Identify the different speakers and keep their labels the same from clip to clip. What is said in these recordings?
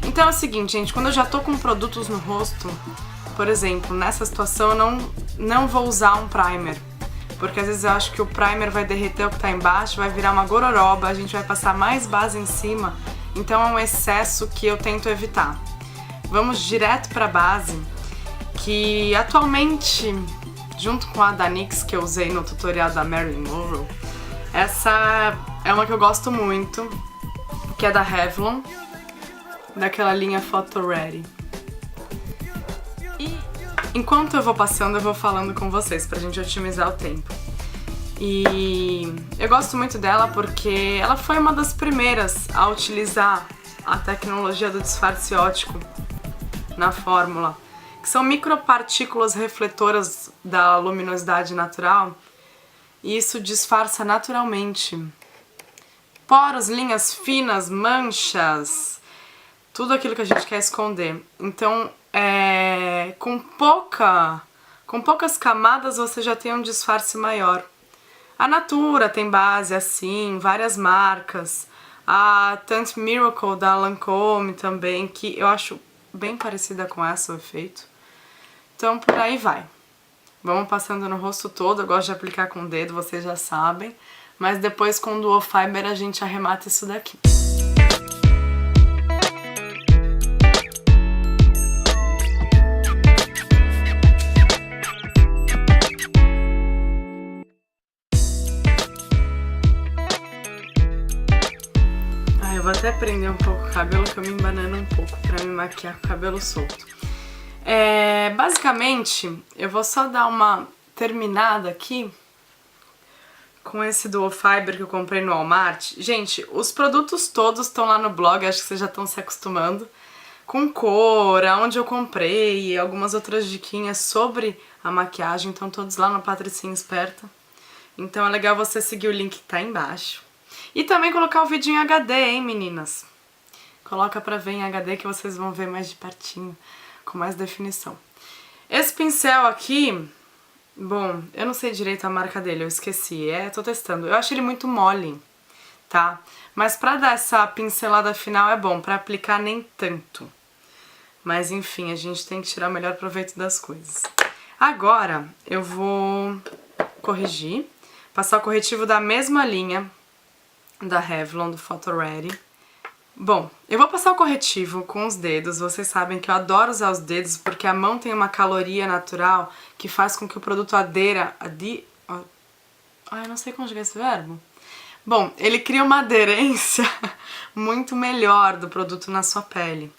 Speaker 1: Então é o seguinte, gente, quando eu já tô com produtos no rosto, por exemplo, nessa situação eu não vou usar um primer, porque às vezes eu acho que o primer vai derreter o que tá embaixo, vai virar uma gororoba, a gente vai passar mais base em cima, então é um excesso que eu tento evitar. Vamos direto pra base, que atualmente, junto com a da NYX que eu usei no tutorial da Marilyn Monroe, essa é uma que eu gosto muito, que é da Revlon, daquela linha Photo Ready. E enquanto eu vou passando, eu vou falando com vocês pra gente otimizar o tempo. E eu gosto muito dela porque ela foi uma das primeiras a utilizar a tecnologia do disfarce óptico na fórmula, que são micropartículas refletoras da luminosidade natural, e isso disfarça naturalmente poros, linhas finas, manchas, tudo aquilo que a gente quer esconder. Então, com poucas camadas você já tem um disfarce maior. A Natura tem base assim, várias marcas. A Tint Miracle da Lancôme também, que eu acho bem parecida com essa, o efeito. Então, por aí vai. Vamos passando no rosto todo, eu gosto de aplicar com o dedo, vocês já sabem. Mas depois com o Duo Fiber a gente arremata isso daqui. Eu vou até prender um pouco o cabelo, que eu me embanano um pouco pra me maquiar com o cabelo solto. Basicamente, eu vou só dar uma terminada aqui com esse Duo Fiber que eu comprei no Walmart. Gente, os produtos todos estão lá no blog, acho que vocês já estão se acostumando. Com cor, aonde eu comprei e algumas outras diquinhas sobre a maquiagem, estão todos lá no Patricinha Esperta. Então é legal você seguir o link que tá aí embaixo. E também colocar o vídeo em HD, hein, meninas? Coloca pra ver em HD que vocês vão ver mais de pertinho, com mais definição. Esse pincel aqui, bom, eu não sei direito a marca dele, eu esqueci. Tô testando. Eu acho ele muito mole, tá? Mas pra dar essa pincelada final é bom, pra aplicar nem tanto. Mas enfim, a gente tem que tirar o melhor proveito das coisas. Agora eu vou corrigir, passar o corretivo da mesma linha da Revlon, do Photo Ready. Bom, eu vou passar o corretivo com os dedos. Vocês sabem que eu adoro usar os dedos porque a mão tem uma caloria natural que faz com que o produto adeira... eu não sei conjugar esse verbo. Bom, ele cria uma aderência muito melhor do produto na sua pele.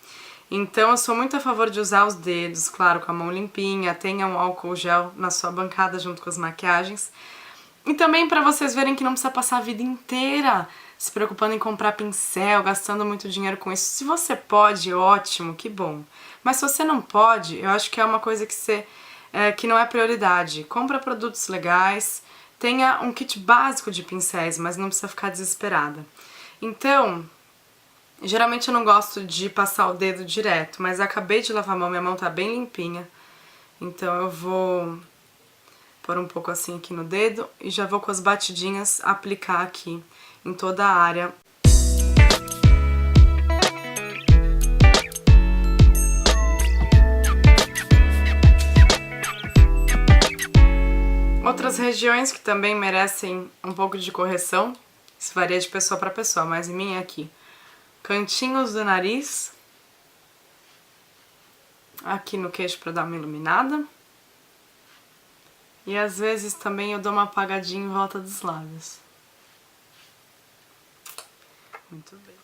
Speaker 1: Então eu sou muito a favor de usar os dedos, claro, com a mão limpinha, tenha um álcool gel na sua bancada junto com as maquiagens. E também para vocês verem que não precisa passar a vida inteira se preocupando em comprar pincel, gastando muito dinheiro com isso. Se você pode, ótimo, que bom. Mas se você não pode, eu acho que é uma coisa que não é prioridade. Compra produtos legais, tenha um kit básico de pincéis, mas não precisa ficar desesperada. Então, geralmente eu não gosto de passar o dedo direto, mas acabei de lavar a mão, minha mão tá bem limpinha. Então eu vou pôr um pouco assim aqui no dedo e já vou com as batidinhas aplicar aqui em toda a área. Outras regiões que também merecem um pouco de correção, isso varia de pessoa para pessoa, mas em mim é aqui. Cantinhos do nariz, aqui no queixo para dar uma iluminada. E às vezes também eu dou uma apagadinha em volta dos lábios. Muito bem.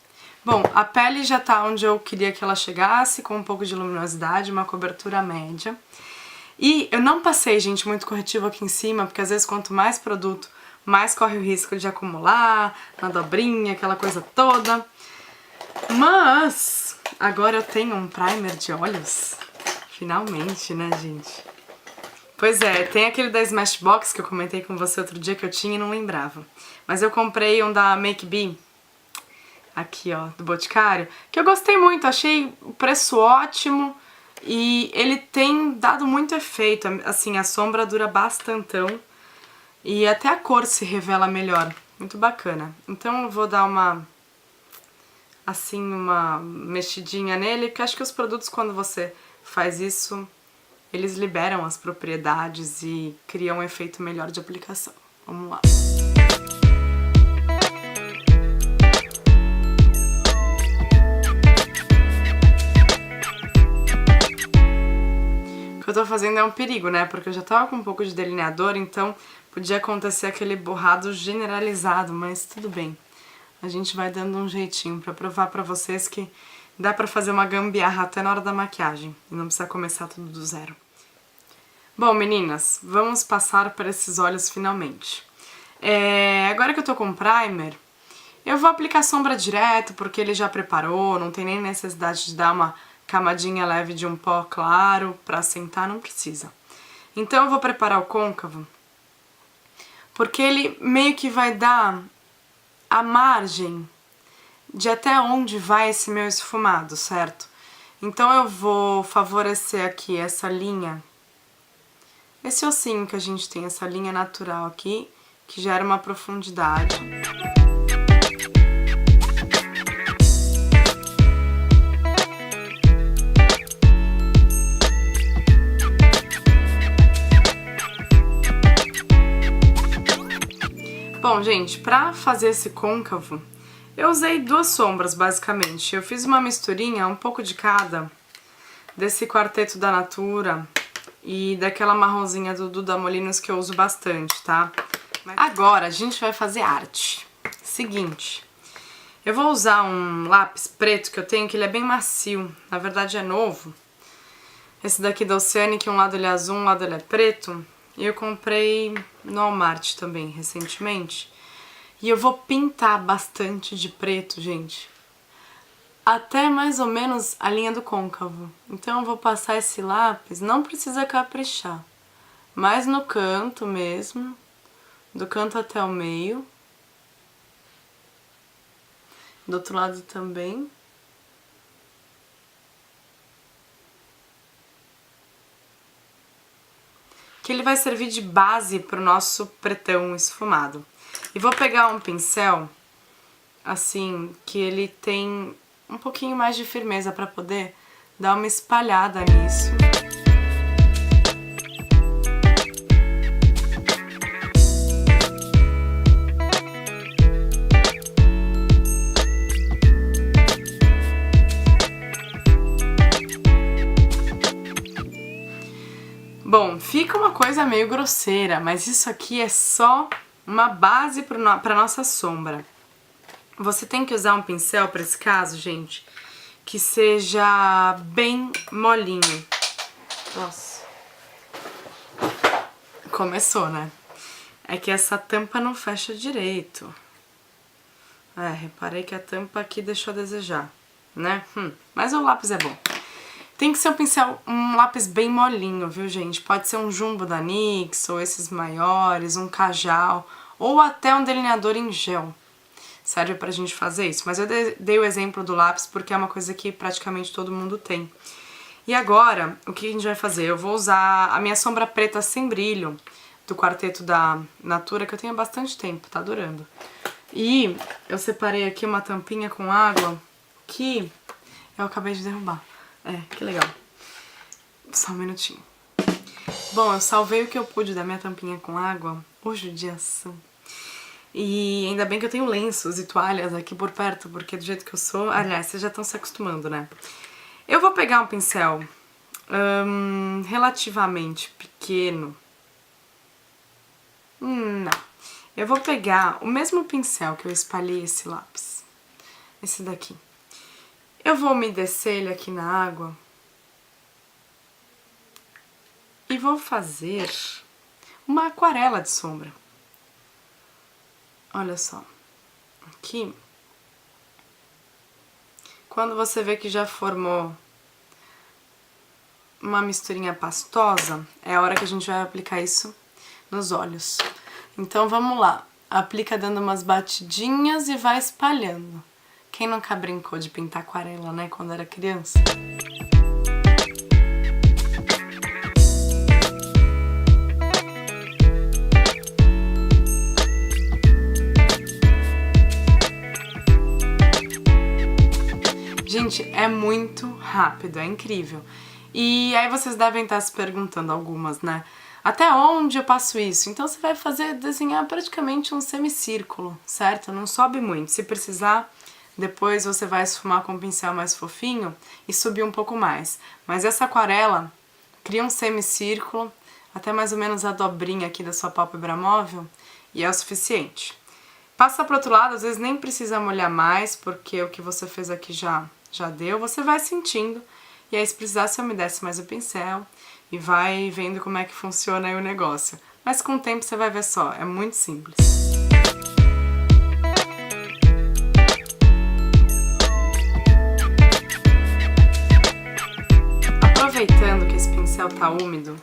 Speaker 1: Bom, a pele já tá onde eu queria que ela chegasse, com um pouco de luminosidade, uma cobertura média. E eu não passei, gente, muito corretivo aqui em cima, porque às vezes quanto mais produto, mais corre o risco de acumular, na dobrinha, aquela coisa toda. Mas agora eu tenho um primer de olhos, finalmente, né, gente? Pois é, tem aquele da Smashbox que eu comentei com você outro dia que eu tinha e não lembrava. Mas eu comprei um da Make Be, aqui ó, do Boticário, que eu gostei muito, achei o preço ótimo e ele tem dado muito efeito, assim, a sombra dura bastantão e até a cor se revela melhor, muito bacana. Então eu vou dar uma, assim, uma mexidinha nele, porque acho que os produtos quando você faz isso, eles liberam as propriedades e criam um efeito melhor de aplicação. Vamos lá. O que eu tô fazendo é um perigo, né? Porque eu já tava com um pouco de delineador, então podia acontecer aquele borrado generalizado, mas tudo bem. A gente vai dando um jeitinho pra provar pra vocês que dá pra fazer uma gambiarra até na hora da maquiagem e não precisa começar tudo do zero. Bom, meninas, vamos passar para esses olhos finalmente. Agora que eu tô com primer, eu vou aplicar sombra direto, porque ele já preparou, não tem nem necessidade de dar uma camadinha leve de um pó claro pra assentar, não precisa. Então eu vou preparar o côncavo, porque ele meio que vai dar a margem de até onde vai esse meu esfumado, certo? Então eu vou favorecer aqui essa linha, esse ossinho que a gente tem, essa linha natural aqui, que gera uma profundidade. Bom, gente, pra fazer esse côncavo, eu usei duas sombras, basicamente. Eu fiz uma misturinha, um pouco de cada, desse Quarteto da Natura e daquela marronzinha do Duda Molinos que eu uso bastante, tá? Agora a gente vai fazer arte. Seguinte, eu vou usar um lápis preto que eu tenho, que ele é bem macio, na verdade é novo. Esse daqui da Oceanic, um lado ele é azul, um lado ele é preto. E eu comprei no Walmart também, recentemente. E eu vou pintar bastante de preto, gente. Até mais ou menos a linha do côncavo. Então eu vou passar esse lápis, não precisa caprichar, mas no canto mesmo, do canto até o meio. Do outro lado também. Que ele vai servir de base pro nosso pretão esfumado. E vou pegar um pincel, assim, que ele tem um pouquinho mais de firmeza para poder dar uma espalhada nisso. Bom, fica uma coisa meio grosseira, mas isso aqui é só uma base para nossa sombra. Você tem que usar um pincel para esse caso, gente, que seja bem molinho. Nossa. Começou, né? É que essa tampa não fecha direito. Reparei que a tampa aqui deixou a desejar, né? Mas o lápis é bom. Tem que ser um lápis bem molinho, viu, gente? Pode ser um jumbo da NYX, ou esses maiores, um Kajal, ou até um delineador em gel. Serve pra gente fazer isso. Mas eu dei o exemplo do lápis porque é uma coisa que praticamente todo mundo tem. E agora, o que a gente vai fazer? Eu vou usar a minha sombra preta sem brilho, do Quarteto da Natura, que eu tenho há bastante tempo, tá durando. E eu separei aqui uma tampinha com água que eu acabei de derrubar. Que legal. Só um minutinho. Bom, eu salvei o que eu pude da minha tampinha com água. Ô, judiação. E ainda bem que eu tenho lenços e toalhas aqui por perto, porque do jeito que eu sou... Aliás, vocês já estão se acostumando, né? Eu vou pegar um pincel relativamente pequeno. Não. Eu vou pegar o mesmo pincel que eu espalhei esse lápis. Esse daqui. Eu vou umedecer ele aqui na água. E vou fazer uma aquarela de sombra. Olha só, aqui, quando você vê que já formou uma misturinha pastosa, é a hora que a gente vai aplicar isso nos olhos. Então vamos lá, aplica dando umas batidinhas e vai espalhando. Quem nunca brincou de pintar aquarela, né, quando era criança? Gente, é muito rápido, é incrível. E aí vocês devem estar se perguntando, algumas, né? Até onde eu passo isso? Então você vai desenhar praticamente um semicírculo, certo? Não sobe muito. Se precisar, depois você vai esfumar com um pincel mais fofinho e subir um pouco mais. Mas essa aquarela cria um semicírculo, até mais ou menos a dobrinha aqui da sua pálpebra móvel, e é o suficiente. Passa pro outro lado, às vezes nem precisa molhar mais, porque o que você fez aqui já deu. Você vai sentindo, e aí se precisar você umedece mais o pincel e vai vendo como é que funciona aí o negócio. Mas com o tempo você vai ver só, é muito simples. Aproveitando que esse pincel tá úmido,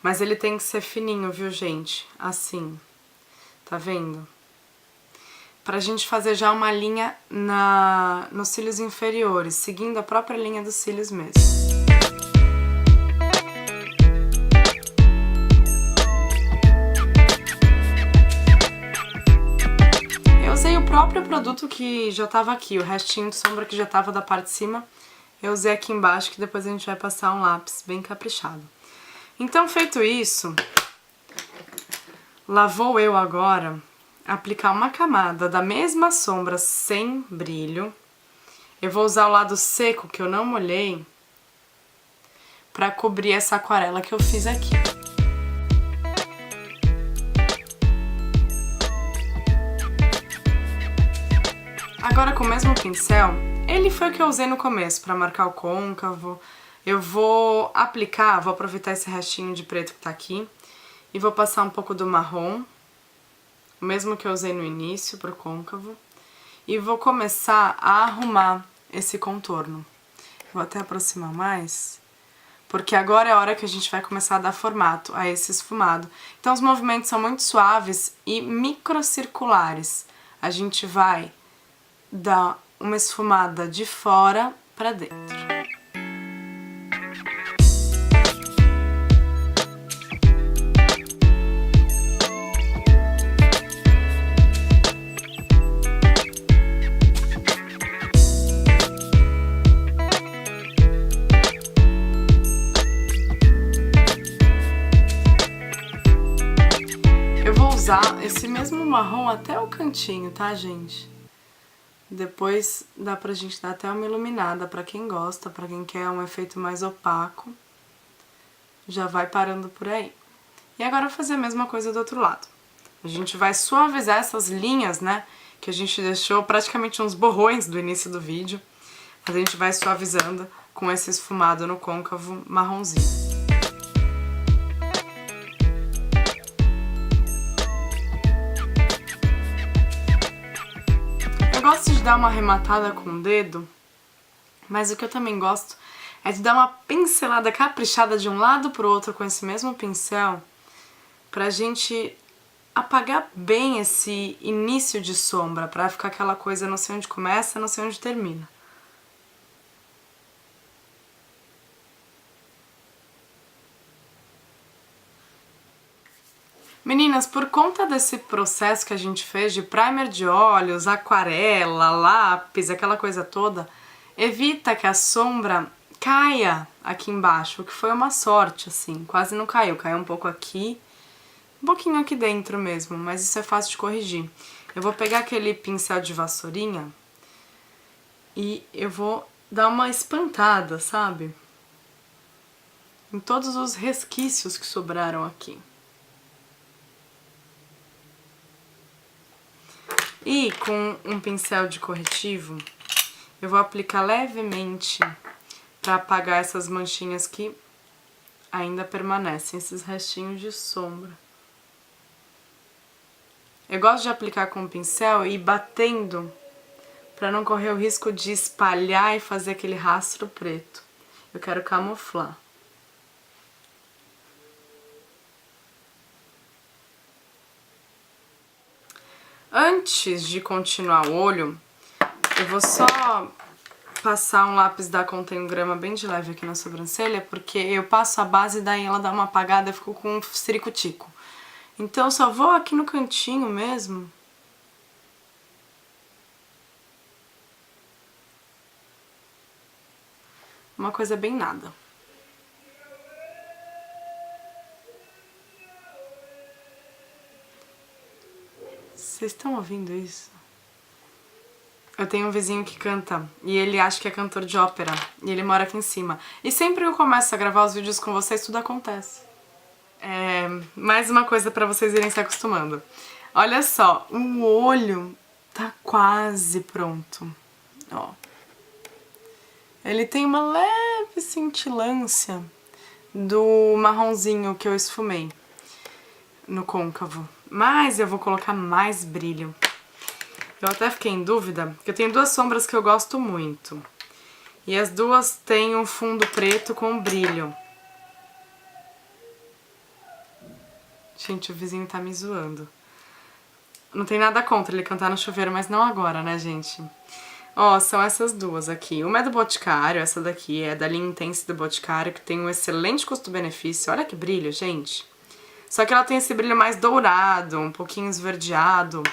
Speaker 1: mas ele tem que ser fininho, viu, gente? Assim, tá vendo? Pra gente fazer já uma linha nos cílios inferiores, seguindo a própria linha dos cílios mesmo. Eu usei o próprio produto que já tava aqui, o restinho de sombra que já tava da parte de cima, eu usei aqui embaixo, que depois a gente vai passar um lápis bem caprichado. Então, feito isso, lá vou eu agora aplicar uma camada da mesma sombra sem brilho. Eu vou usar o lado seco, que eu não molhei, pra cobrir essa aquarela que eu fiz aqui. Agora com o mesmo pincel, ele foi o que eu usei no começo pra marcar o côncavo. Eu vou aplicar, vou aproveitar esse restinho de preto que tá aqui e vou passar um pouco do marrom, o mesmo que eu usei no início pro côncavo, e vou começar a arrumar esse contorno. Vou até aproximar mais, porque agora é a hora que a gente vai começar a dar formato a esse esfumado. Então os movimentos são muito suaves e microcirculares. A gente vai dar uma esfumada de fora pra dentro. Esse mesmo marrom até o cantinho, tá, gente? Depois dá pra gente dar até uma iluminada pra quem gosta, pra quem quer um efeito mais opaco. Já vai parando por aí. E agora eu vou fazer a mesma coisa do outro lado. A gente vai suavizar essas linhas, né, que a gente deixou praticamente uns borrões do início do vídeo. Mas a gente vai suavizando com esse esfumado no côncavo marronzinho. Eu gosto de dar uma arrematada com o dedo, mas o que eu também gosto é de dar uma pincelada caprichada de um lado pro outro com esse mesmo pincel, pra gente apagar bem esse início de sombra, pra ficar aquela coisa não sei onde começa, não sei onde termina. Meninas, por conta desse processo que a gente fez de primer de olhos, aquarela, lápis, aquela coisa toda, evita que a sombra caia aqui embaixo, o que foi uma sorte, assim, quase não caiu. Caiu um pouco aqui, um pouquinho aqui dentro mesmo, mas isso é fácil de corrigir. Eu vou pegar aquele pincel de vassourinha e eu vou dar uma espantada, sabe? Em todos os resquícios que sobraram aqui. E com um pincel de corretivo, eu vou aplicar levemente para apagar essas manchinhas que ainda permanecem, esses restinhos de sombra. Eu gosto de aplicar com o pincel e ir batendo para não correr o risco de espalhar e fazer aquele rastro preto. Eu quero camuflar. Antes de continuar o olho, eu vou só passar um lápis da Contém Grama bem de leve aqui na sobrancelha, porque eu passo a base e daí ela dá uma apagada e fico com um ciricutico. Então eu só vou aqui no cantinho mesmo. Uma coisa bem nada. Vocês estão ouvindo isso? Eu tenho um vizinho que canta e ele acha que é cantor de ópera e ele mora aqui em cima. E sempre que eu começo a gravar os vídeos com vocês, tudo acontece. Mais uma coisa pra vocês irem se acostumando. Olha só, o olho tá quase pronto. Ó. Ele tem uma leve cintilância do marronzinho que eu esfumei no côncavo. Mas eu vou colocar mais brilho. Eu até fiquei em dúvida, porque eu tenho duas sombras que eu gosto muito. E as duas têm um fundo preto com brilho. Gente, o vizinho tá me zoando. Não tem nada contra ele cantar no chuveiro, mas não agora, né, gente? Ó, são essas duas aqui. Uma é do Boticário, essa daqui é da linha Intense do Boticário, que tem um excelente custo-benefício. Olha que brilho, gente. Só que ela tem esse brilho mais dourado, um pouquinho esverdeado.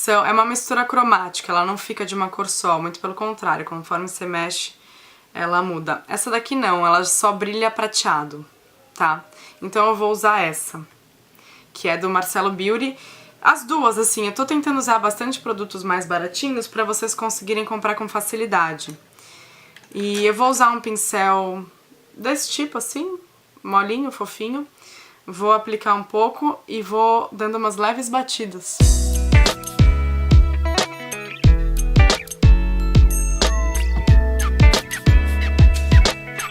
Speaker 1: É uma mistura cromática, ela não fica de uma cor só, muito pelo contrário, conforme você mexe, ela muda. Essa daqui não, ela só brilha prateado, tá? Então eu vou usar essa, que é do Marcelo Beauty. As duas, assim, eu tô tentando usar bastante produtos mais baratinhos pra vocês conseguirem comprar com facilidade. E eu vou usar um pincel desse tipo, assim, molinho, fofinho. Vou aplicar um pouco e vou dando umas leves batidas.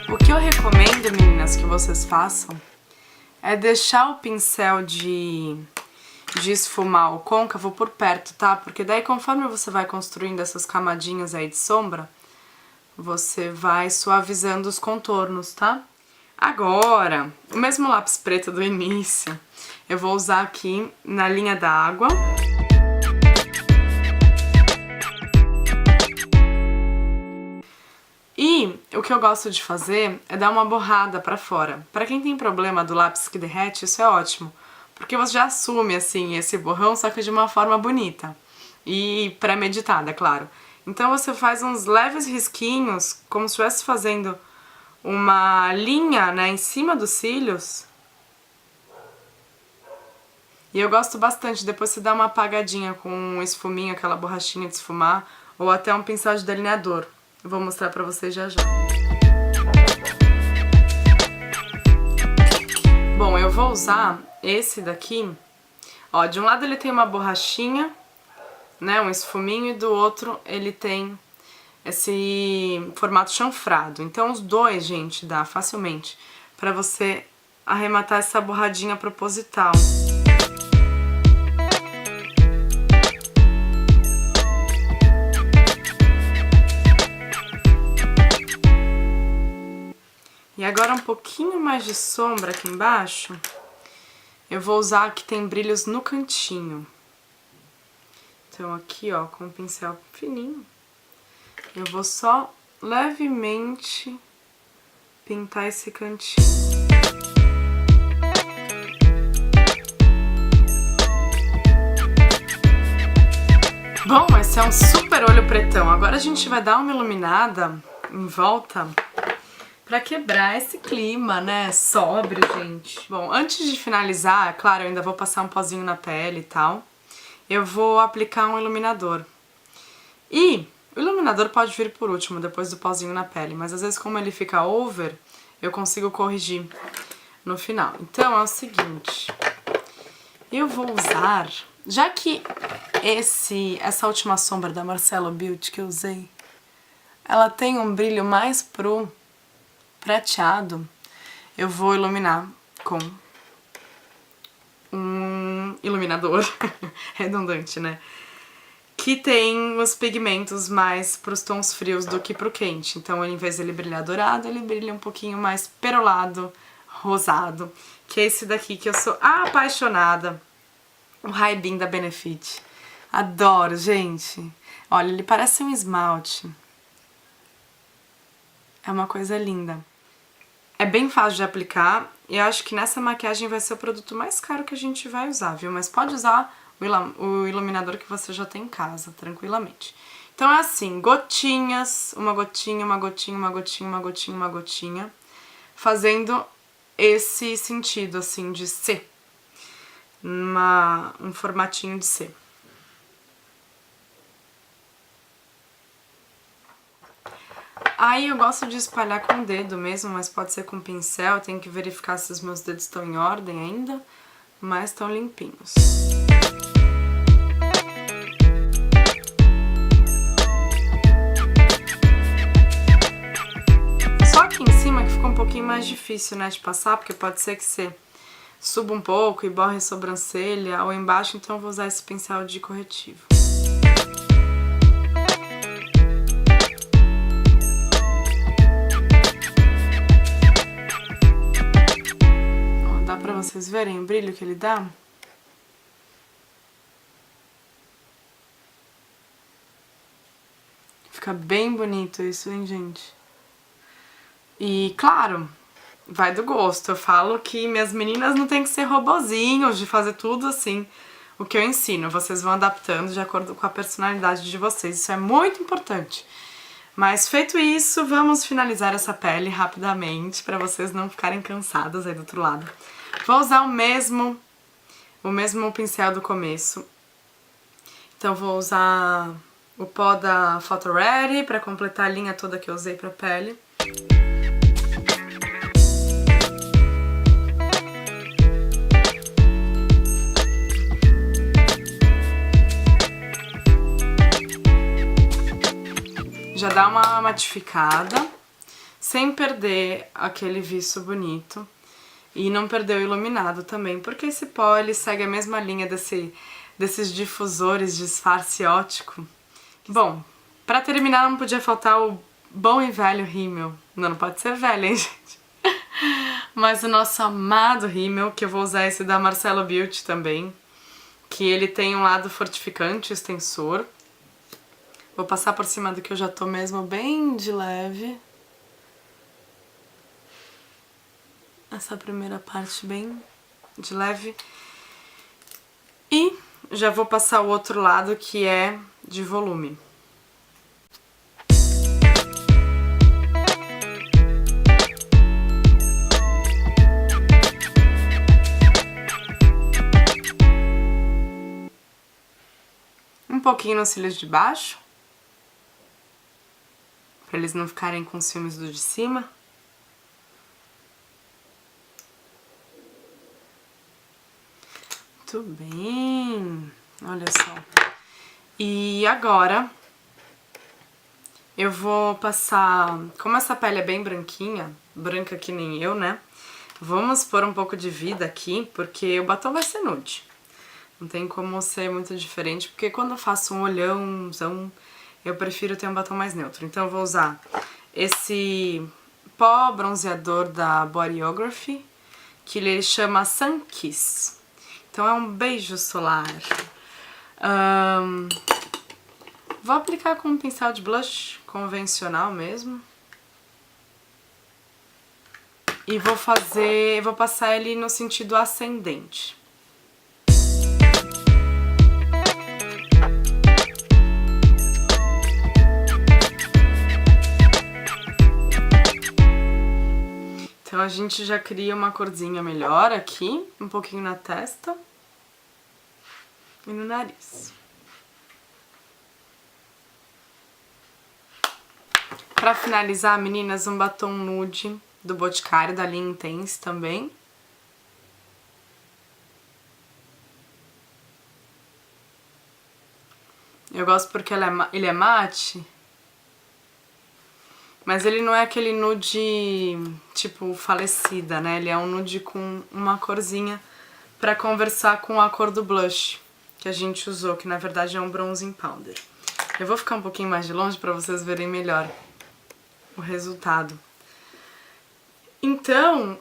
Speaker 1: O que eu recomendo, meninas, que vocês façam é deixar o pincel de esfumar o côncavo por perto, tá? Porque daí conforme você vai construindo essas camadinhas aí de sombra, você vai suavizando os contornos, tá? Agora, o mesmo lápis preto do início, eu vou usar aqui na linha da água. E o que eu gosto de fazer é dar uma borrada pra fora. Pra quem tem problema do lápis que derrete, isso é ótimo. Porque você já assume, assim, esse borrão, só que de uma forma bonita. E pré-meditada, claro. Então você faz uns leves risquinhos, como se estivesse fazendo uma linha, né, em cima dos cílios. E eu gosto bastante, depois você dá uma apagadinha com um esfuminho, aquela borrachinha de esfumar, ou até um pincel de delineador. Eu vou mostrar pra vocês já já. Bom, eu vou usar esse daqui. Ó, de um lado ele tem uma borrachinha, né, um esfuminho, e do outro ele tem esse formato chanfrado. Então os dois, gente, dá facilmente pra você arrematar essa borradinha proposital. E agora um pouquinho mais de sombra aqui embaixo, eu vou usar que tem brilhos no cantinho. Então aqui, ó, com o pincel fininho, eu vou só levemente pintar esse cantinho. Bom, esse é um super olho pretão. Agora a gente vai dar uma iluminada em volta pra quebrar esse clima, né, sóbrio, gente. Bom, antes de finalizar, claro, eu ainda vou passar um pozinho na pele e tal, eu vou aplicar um iluminador. E o iluminador pode vir por último, depois do pozinho na pele, mas às vezes como ele fica over, eu consigo corrigir no final. Então é o seguinte, eu vou usar, já que essa última sombra da Marcelo Beauty que eu usei, ela tem um brilho mais pro prateado, eu vou iluminar com um iluminador redundante, né? Que tem os pigmentos mais pros tons frios do que pro quente. Então, em vez de ele brilhar dourado, ele brilha um pouquinho mais perolado, rosado, que é esse daqui que eu sou apaixonada. o High da Benefit. Adoro, gente. Olha, ele parece um esmalte. É uma coisa linda. É bem fácil de aplicar e eu acho que nessa maquiagem vai ser o produto mais caro que a gente vai usar, viu? Mas pode usar o iluminador que você já tem em casa, tranquilamente. Então é assim, gotinhas, uma gotinha, uma gotinha, uma gotinha, uma gotinha, uma gotinha, fazendo esse sentido, assim, de C. Um formatinho de C. Aí eu gosto de espalhar com o dedo mesmo, mas pode ser com pincel. Eu tenho que verificar se os meus dedos estão em ordem ainda, mas estão limpinhos. Só aqui em cima que ficou um pouquinho mais difícil, né, de passar, porque pode ser que você suba um pouco e borre a sobrancelha ou embaixo, então eu vou usar esse pincel de corretivo. Pra vocês verem o brilho que ele dá. Fica bem bonito isso, hein, gente? E, claro, vai do gosto. Eu falo que minhas meninas não tem que ser robozinhos de fazer tudo assim. O que eu ensino, vocês vão adaptando de acordo com a personalidade de vocês. Isso é muito importante. Mas feito isso, vamos finalizar essa pele rapidamente para vocês não ficarem cansadas aí do outro lado. Vou usar o mesmo pincel do começo. Então vou usar o pó da Photo Ready para completar a linha toda que eu usei pra pele. Já dá uma matificada, sem perder aquele viço bonito. E não perder o iluminado também, porque esse pó ele segue a mesma linha desses difusores de disfarce óptico. Bom, pra terminar não podia faltar o bom e velho rímel. Não pode ser velho, hein, gente? Mas o nosso amado rímel, que eu vou usar esse da Marcelo Beauty também, que ele tem um lado fortificante, extensor. Vou passar por cima do que eu já tô mesmo bem de leve. Essa primeira parte bem de leve. E já vou passar o outro lado que é de volume. Um pouquinho nos cílios de baixo, para eles não ficarem com os ciúmes do de cima. Muito bem, olha só. E agora eu vou passar, como essa pele é bem branquinha, branca que nem eu, né? Vamos pôr um pouco de vida aqui, porque o batom vai ser nude. Não tem como ser muito diferente, porque quando eu faço um olhãozão, eu prefiro ter um batom mais neutro. Então eu vou usar esse pó bronzeador da Bodyography, que ele chama Sun Kiss. Então é um beijo solar. Vou aplicar com um pincel de blush convencional mesmo. E vou passar ele no sentido ascendente. Então a gente já cria uma corzinha melhor aqui, um pouquinho na testa e no nariz. Pra finalizar, meninas, um batom nude do Boticário, da linha Intense também. Eu gosto porque ele é mate, mas ele não é aquele nude tipo falecida, né? Ele é um nude com uma corzinha pra conversar com a cor do blush que a gente usou, que na verdade é um bronzing powder. Eu vou ficar um pouquinho mais de longe pra vocês verem melhor o resultado. Então,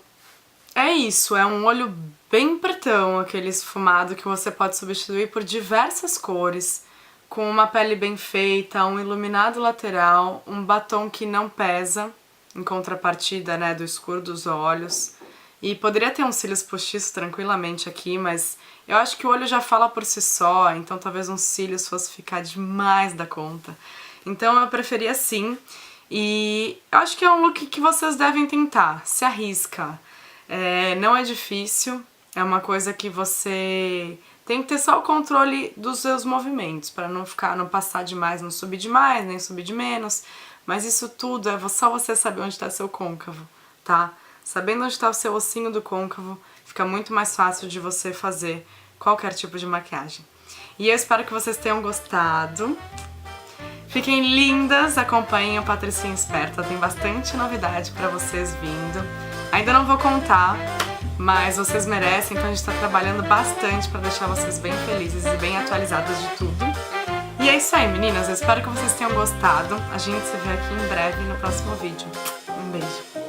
Speaker 1: É isso, é um olho bem pretão, aquele esfumado que você pode substituir por diversas cores, com uma pele bem feita, um iluminado lateral, um batom que não pesa, em contrapartida, né, do escuro dos olhos. E poderia ter uns cílios postiços tranquilamente aqui, mas eu acho que o olho já fala por si só, então talvez uns cílios fosse ficar demais da conta. Então eu preferi assim, e eu acho que é um look que vocês devem tentar, se arrisca. Não é difícil, é uma coisa que você tem que ter só o controle dos seus movimentos, para não passar demais, não subir demais, nem subir de menos, mas isso tudo é só você saber onde está seu côncavo, tá? Sabendo onde está o seu ossinho do côncavo, fica muito mais fácil de você fazer qualquer tipo de maquiagem. E eu espero que vocês tenham gostado. Fiquem lindas, acompanhem o Patricinha Esperta, tem bastante novidade pra vocês vindo. Ainda não vou contar, mas vocês merecem, então a gente tá trabalhando bastante pra deixar vocês bem felizes e bem atualizadas de tudo. E é isso aí, meninas, eu espero que vocês tenham gostado. A gente se vê aqui em breve no próximo vídeo. Um beijo!